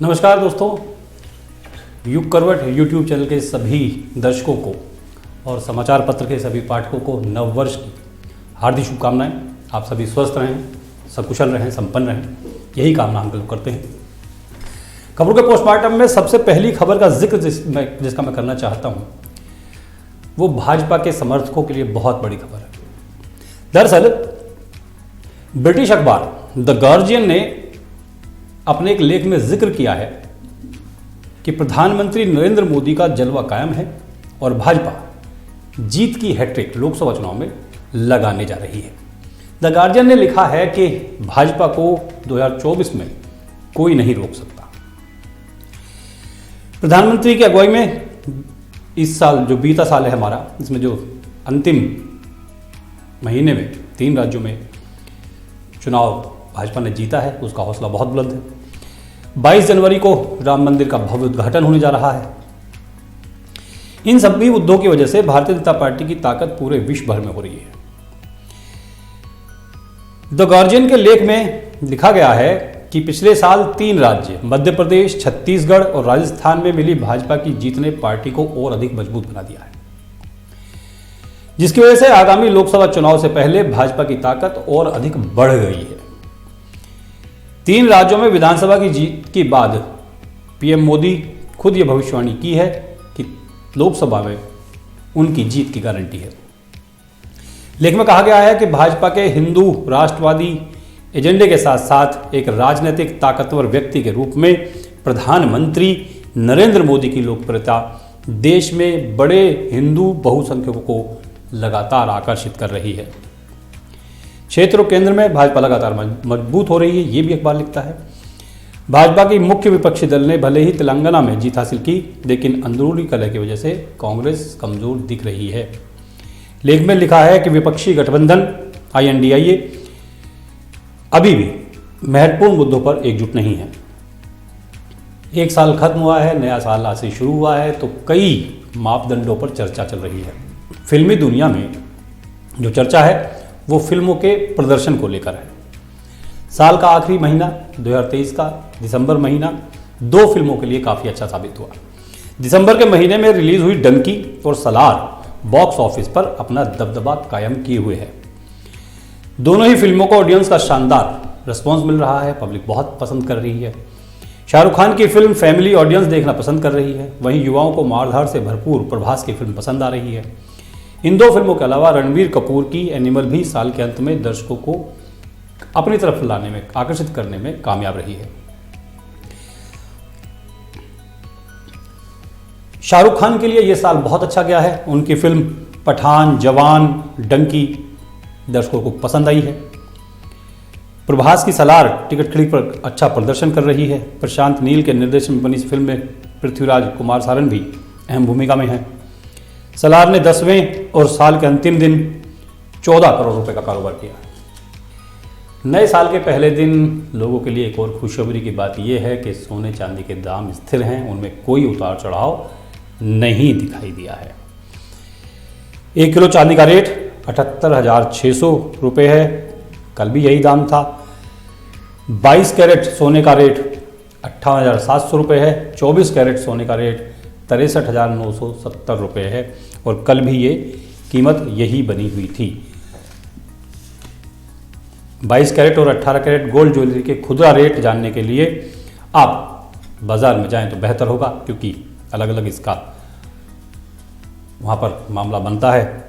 नमस्कार दोस्तों, युग करवट यूट्यूब चैनल के सभी दर्शकों को और समाचार पत्र के सभी पाठकों को नववर्ष की हार्दिक शुभकामनाएं। आप सभी स्वस्थ रहें, सकुशल रहें, संपन्न रहें, यही कामना हम लोग करते हैं। खबरों के पोस्टमार्टम में सबसे पहली खबर का जिक्र जिसका मैं करना चाहता हूं, वो भाजपा के समर्थकों के लिए बहुत बड़ी खबर है। दरअसल ब्रिटिश अखबार द गार्जियन ने अपने एक लेख में जिक्र किया है कि प्रधानमंत्री नरेंद्र मोदी का जलवा कायम है और भाजपा जीत की हैट्रिक लोकसभा चुनाव में लगाने जा रही है। द गार्जियन ने लिखा है कि भाजपा को 2024 में कोई नहीं रोक सकता। प्रधानमंत्री की अगुवाई में इस साल जो बीता साल है हमारा, इसमें जो अंतिम महीने में 3 राज्यों में चुनाव भाजपा ने जीता है, उसका हौसला बहुत बुलंद है। 22 जनवरी को राम मंदिर का भव्य उद्घाटन होने जा रहा है। इन सभी मुद्दों की वजह से भारतीय जनता पार्टी की ताकत पूरे विश्व भर में हो रही है। द गार्जियन के लेख में लिखा गया है कि पिछले साल 3 राज्य मध्य प्रदेश, छत्तीसगढ़ और राजस्थान में मिली भाजपा की जीत ने पार्टी को और अधिक मजबूत बना दिया है, जिसकी वजह से आगामी लोकसभा चुनाव से पहले भाजपा की ताकत और अधिक बढ़ गई है। 3 राज्यों में विधानसभा की जीत के बाद पीएम मोदी खुद ये भविष्यवाणी की है कि लोकसभा में उनकी जीत की गारंटी है। लेख में कहा गया है कि भाजपा के हिंदू राष्ट्रवादी एजेंडे के साथ साथ एक राजनीतिक ताकतवर व्यक्ति के रूप में प्रधानमंत्री नरेंद्र मोदी की लोकप्रियता देश में बड़े हिंदू बहुसंख्यकों को लगातार आकर्षित कर रही है। क्षेत्र और केंद्र में भाजपा लगातार मजबूत हो रही है, ये भी अखबार लिखता है। भाजपा की मुख्य विपक्षी दल ने भले ही तेलंगाना में जीत हासिल की, लेकिन अंदरूनी कलह की वजह से कांग्रेस कमजोर दिख रही है। लेख में लिखा है कि विपक्षी गठबंधन INDIA अभी भी महत्वपूर्ण मुद्दों पर एकजुट नहीं है। एक साल खत्म हुआ है, नया साल आज से शुरू हुआ है, तो कई मापदंडों पर चर्चा चल रही है। फिल्मी दुनिया में जो चर्चा है वो फिल्मों के प्रदर्शन को लेकर है। साल का आखिरी महीना 2023 का दिसंबर महीना 2 फिल्मों के लिए काफ़ी अच्छा साबित हुआ। दिसंबर के महीने में रिलीज हुई डंकी और सलार बॉक्स ऑफिस पर अपना दबदबा कायम किए हुए है। दोनों ही फिल्मों को ऑडियंस का शानदार रिस्पॉन्स मिल रहा है, पब्लिक बहुत पसंद कर रही है। शाहरुख खान की फिल्म फैमिली ऑडियंस देखना पसंद कर रही है, वहीं युवाओं को मारधाड़ से भरपूर प्रभास की फिल्म पसंद आ रही है। इन 2 फिल्मों के अलावा रणबीर कपूर की एनिमल भी साल के अंत में दर्शकों को अपनी तरफ लाने में, आकर्षित करने में कामयाब रही है। शाहरुख खान के लिए यह साल बहुत अच्छा गया है। उनकी फिल्म पठान, जवान, डंकी दर्शकों को पसंद आई है। प्रभास की सलार टिकट खरीद पर अच्छा प्रदर्शन कर रही है। प्रशांत नील के निर्देशन में बनी इस फिल्म में पृथ्वीराज कुमार सारन भी अहम भूमिका में है। सलार ने 10वें और साल के अंतिम दिन 14 करोड़ रुपए का कारोबार किया। नए साल के पहले दिन लोगों के लिए एक और खुशखबरी की बात यह है कि सोने चांदी के दाम स्थिर हैं, उनमें कोई उतार चढ़ाव नहीं दिखाई दिया है। 1 किलो चांदी का रेट 78,600 रुपये है, कल भी यही दाम था। 22 कैरेट सोने का रेट 58,700 रुपये है। 24 कैरेट सोने का रेट 63,970 रुपये है और कल भी ये कीमत यही बनी हुई थी। 22 कैरेट और 18 कैरेट गोल्ड ज्वेलरी के खुदरा रेट जानने के लिए आप बाज़ार में जाएं तो बेहतर होगा, क्योंकि अलग अलग इसका वहाँ पर मामला बनता है।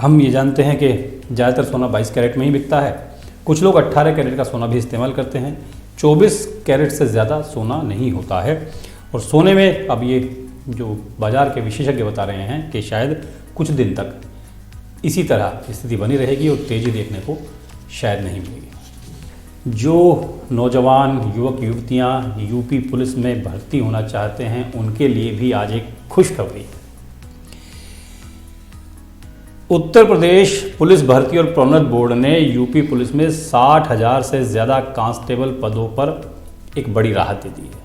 हम ये जानते हैं कि ज़्यादातर सोना 22 कैरेट में ही बिकता है। कुछ लोग 18 कैरेट का सोना भी इस्तेमाल करते हैं। 24 कैरेट से ज़्यादा सोना नहीं होता है। और सोने में अब ये जो बाज़ार के विशेषज्ञ बता रहे हैं कि शायद कुछ दिन तक इसी तरह स्थिति बनी रहेगी और तेज़ी देखने को शायद नहीं मिलेगी। जो नौजवान युवक युवतियाँ यूपी पुलिस में भर्ती होना चाहते हैं, उनके लिए भी आज एक खुशखबरी है। उत्तर प्रदेश पुलिस भर्ती और प्रोन्नत बोर्ड ने यूपी पुलिस में 60,000 से ज़्यादा कांस्टेबल पदों पर एक बड़ी राहत दे दी है।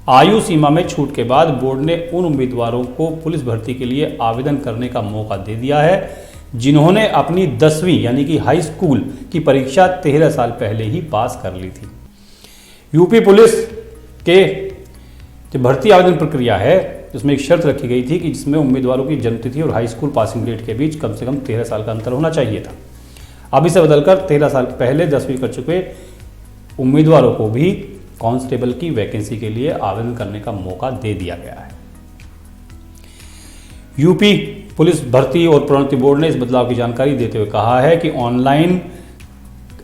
आयु सीमा में छूट के बाद बोर्ड ने उन उम्मीदवारों को पुलिस भर्ती के लिए आवेदन करने का मौका दे दिया है जिन्होंने अपनी 10वीं यानी कि हाई स्कूल की परीक्षा 13 साल पहले ही पास कर ली थी। यूपी पुलिस के जो भर्ती आवेदन प्रक्रिया है उसमें एक शर्त रखी गई थी कि जिसमें उम्मीदवारों की जन्मतिथि और हाई स्कूल पासिंग डेट के बीच कम से कम 13 साल का अंतर होना चाहिए था। अब इसे बदलकर 13 साल पहले 10वीं कर चुके उम्मीदवारों को भी कांस्टेबल की वैकेंसी के लिए आवेदन करने का मौका दे दिया गया है। यूपी पुलिस भर्ती और प्रोन्नति बोर्ड ने इस बदलाव की जानकारी देते हुए कहा है कि ऑनलाइन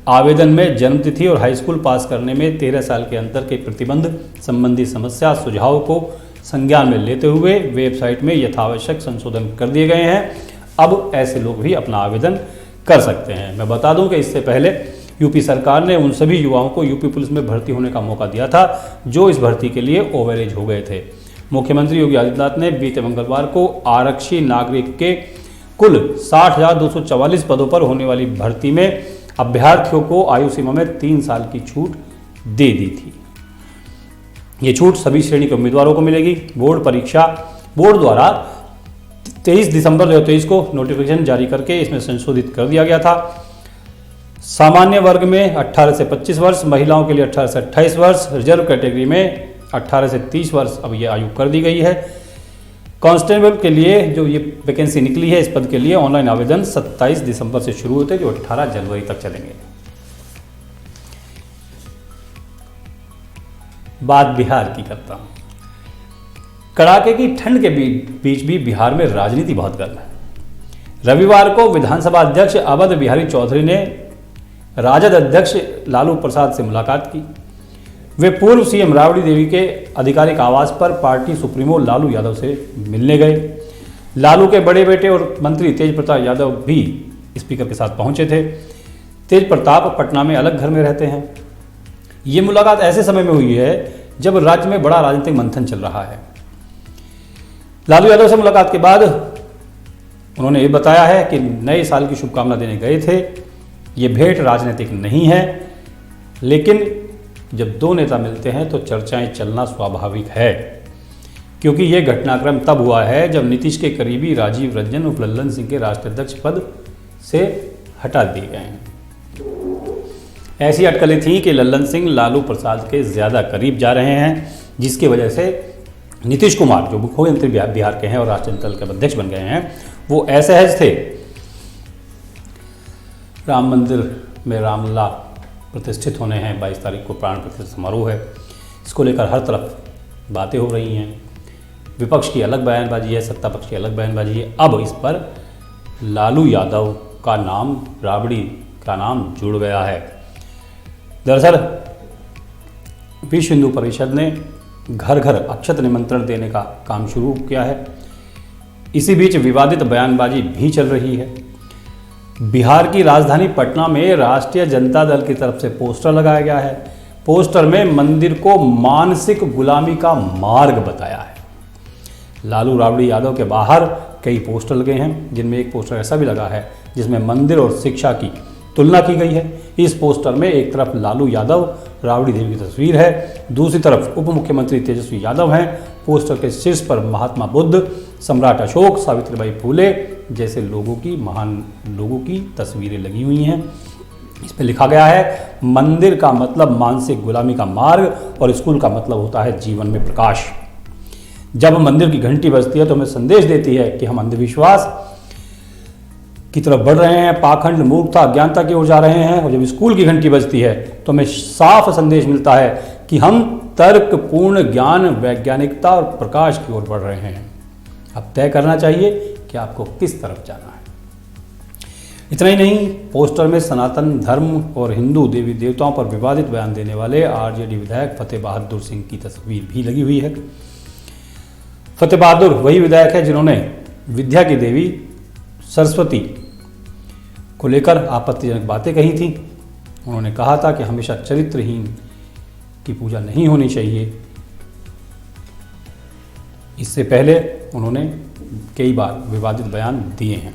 आवेदन में जन्मतिथि और हाई स्कूल पास करने में 13 साल के अंतर के प्रतिबंध संबंधी समस्या सुझाव को संज्ञान में लेते हुए वेबसाइट में यथावश्यक संशोधन कर दिए गए हैं। अब ऐसे लोग भी अपना आवेदन कर सकते हैं। मैं बता दूं कि इससे पहले यूपी सरकार ने उन सभी युवाओं को यूपी पुलिस में भर्ती होने का मौका दिया था जो इस भर्ती के लिए ओवर एज हो गए थे। मुख्यमंत्री योगी आदित्यनाथ ने बीते मंगलवार को आरक्षी नागरिक के कुल 60,244 पदों पर होने वाली भर्ती में अभ्यर्थियों को आयु सीमा में 3 साल की छूट दे दी थी। ये छूट सभी श्रेणी के उम्मीदवारों को मिलेगी। बोर्ड द्वारा 23 दिसंबर 2023 को नोटिफिकेशन जारी करके इसमें संशोधित कर दिया गया था। सामान्य वर्ग में 18 से 25 वर्ष, महिलाओं के लिए 18 से 28 वर्ष, रिजर्व कैटेगरी में 18 से 30 वर्ष अब ये आयु कर दी गई है। कांस्टेबल के लिए जो ये वैकेंसी निकली है इस पद के लिए ऑनलाइन आवेदन 27 दिसंबर से शुरू होते जो 18 जनवरी तक चलेंगे। बात बिहार की करता हूं। कड़ाके की ठंड के बीच भी बिहार में राजनीति बहुत गर्म है। रविवार को विधानसभा अध्यक्ष अवध बिहारी चौधरी ने राजद अध्यक्ष लालू प्रसाद से मुलाकात की। वे पूर्व सीएम राबड़ी देवी के आधिकारिक आवास पर पार्टी सुप्रीमो लालू यादव से मिलने गए। लालू के बड़े बेटे और मंत्री तेज प्रताप यादव भी स्पीकर के साथ पहुंचे थे। तेज प्रताप पटना में अलग घर में रहते हैं। ये मुलाकात ऐसे समय में हुई है जब राज्य में बड़ा राजनीतिक मंथन चल रहा है। लालू यादव से मुलाकात के बाद उन्होंने ये बताया है कि नए साल की शुभकामना देने गए थे। ये भेंट राजनीतिक नहीं है, लेकिन जब दो नेता मिलते हैं तो चर्चाएं चलना स्वाभाविक है, क्योंकि ये घटनाक्रम तब हुआ है जब नीतीश के करीबी राजीव रंजन उर्फ लल्लन सिंह के राष्ट्रीय अध्यक्ष पद से हटा दिए गए हैं। ऐसी अटकलें थीं कि लल्लन सिंह लालू प्रसाद के ज़्यादा करीब जा रहे हैं, जिसकी वजह से नीतीश कुमार जो मुख्यमंत्री बिहार के हैं और राष्ट्रीय जनता दल के अध्यक्ष बन गए हैं, वो असहज थे। राम मंदिर में रामलला प्रतिष्ठित होने हैं, 22 तारीख को प्राण प्रतिष्ठा समारोह है। इसको लेकर हर तरफ बातें हो रही हैं। विपक्ष की अलग बयानबाजी है, सत्ता पक्ष की अलग बयानबाजी है। अब इस पर लालू यादव का नाम, राबड़ी का नाम जुड़ गया है। दरअसल विश्व हिंदू परिषद ने घर घर अक्षत निमंत्रण देने का काम शुरू किया है। इसी बीच विवादित बयानबाजी भी चल रही है। बिहार की राजधानी पटना में राष्ट्रीय जनता दल की तरफ से पोस्टर लगाया गया है। पोस्टर में मंदिर को मानसिक गुलामी का मार्ग बताया है। लालू राबड़ी यादव के बाहर कई पोस्टर लगे हैं, जिनमें एक पोस्टर ऐसा भी लगा है जिसमें मंदिर और शिक्षा की तुलना की गई है। इस पोस्टर में एक तरफ लालू यादव राबड़ी देवी की तस्वीर है, दूसरी तरफ उप मुख्यमंत्री तेजस्वी यादव हैं। पोस्टर के शीर्ष पर महात्मा बुद्ध, सम्राट अशोक, सावित्रीबाई फूले जैसे महान लोगों की तस्वीरें लगी हुई हैं। इस पर लिखा गया है, मंदिर का मतलब मानसिक गुलामी का मार्ग और स्कूल का मतलब होता है जीवन में प्रकाश। जब मंदिर की घंटी बजती है तो हमें संदेश देती है कि हम अंधविश्वास की तरफ बढ़ रहे हैं, पाखंड, मूर्खता, अज्ञानता की ओर जा रहे हैं। और जब स्कूल की घंटी बजती है तो हमें साफ संदेश मिलता है कि हम तर्कपूर्ण ज्ञान, वैज्ञानिकता और प्रकाश की ओर बढ़ रहे हैं। अब तय करना चाहिए कि आपको किस तरफ जाना है। इतना ही नहीं, पोस्टर में सनातन धर्म और हिंदू देवी देवताओं पर विवादित बयान देने वाले आरजेडी विधायक फतेह बहादुर सिंह की तस्वीर भी लगी हुई है। फतेह बहादुर वही विधायक है जिन्होंने विद्या की देवी सरस्वती को लेकर आपत्तिजनक बातें कही थी। उन्होंने कहा था कि हमेशा चरित्रहीन की पूजा नहीं होनी चाहिए। इससे पहले उन्होंने कई बार विवादित बयान दिए हैं।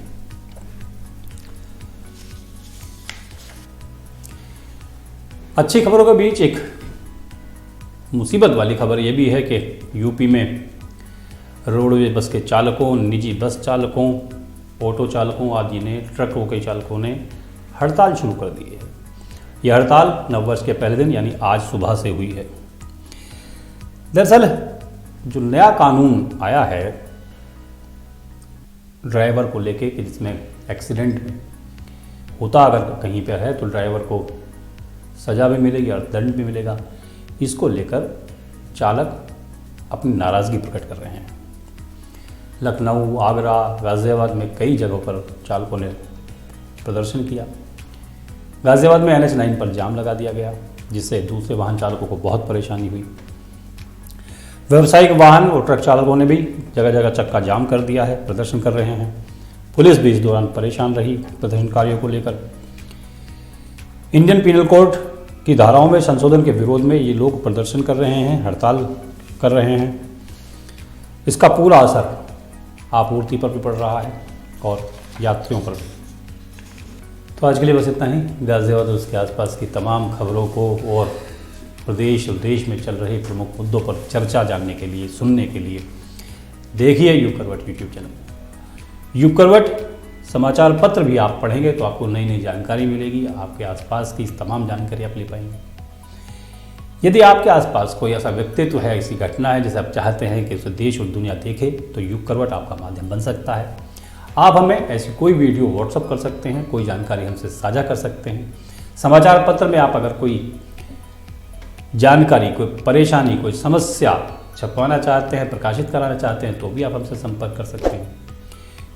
अच्छी खबरों के बीच एक मुसीबत वाली खबर यह भी है कि यूपी में रोडवेज बस के चालकों, निजी बस चालकों, ऑटो चालकों आदि ने, ट्रकों के चालकों ने हड़ताल शुरू कर दी है। यह हड़ताल नववर्ष के पहले दिन यानी आज सुबह से हुई है। दरअसल जो नया कानून आया है ड्राइवर को लेके कि जिसमें एक्सीडेंट होता अगर कहीं पर है तो ड्राइवर को सज़ा भी मिलेगी और दंड भी मिलेगा, इसको लेकर चालक अपनी नाराज़गी प्रकट कर रहे हैं। लखनऊ, आगरा, गाज़ियाबाद में कई जगहों पर चालकों ने प्रदर्शन किया। गाज़ियाबाद में NH9 पर जाम लगा दिया गया, जिससे दूसरे वाहन चालकों को बहुत परेशानी हुई। व्यावसायिक वाहन और ट्रक चालकों ने भी जगह जगह चक्का जाम कर दिया है, प्रदर्शन कर रहे हैं। पुलिस भी इस दौरान परेशान रही प्रदर्शनकारियों को लेकर। इंडियन पिनल कोड की धाराओं में संशोधन के विरोध में ये लोग प्रदर्शन कर रहे हैं, हड़ताल कर रहे हैं। इसका पूरा असर आपूर्ति पर भी पड़ रहा है और यात्रियों पर भी। तो आज के लिए बस इतना ही। गाज़ियाबाद और उसके आसपास की तमाम खबरों को और प्रदेश और देश में चल रहे प्रमुख मुद्दों पर चर्चा जानने के लिए, सुनने के लिए देखिए युग करवट यूट्यूब चैनल। युग करवट समाचार पत्र भी आप पढ़ेंगे तो आपको नई नई जानकारी मिलेगी, आपके आसपास की तमाम जानकारी आप ले पाएंगे। यदि आपके आसपास कोई ऐसा व्यक्तित्व है, ऐसी घटना है जिसे आप चाहते हैं कि उसे देश और दुनिया देखे, तो युग करवट आपका माध्यम बन सकता है। आप हमें ऐसी कोई वीडियो व्हाट्सअप कर सकते हैं, कोई जानकारी हमसे साझा कर सकते हैं। समाचार पत्र में आप अगर कोई जानकारी, कोई परेशानी, कोई समस्या छपवाना चाहते हैं, प्रकाशित कराना चाहते हैं, तो भी आप हमसे संपर्क कर सकते हैं।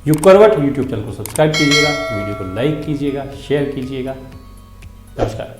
युग करवट यूट्यूब चैनल को सब्सक्राइब कीजिएगा, वीडियो को लाइक कीजिएगा, शेयर कीजिएगा। नमस्कार।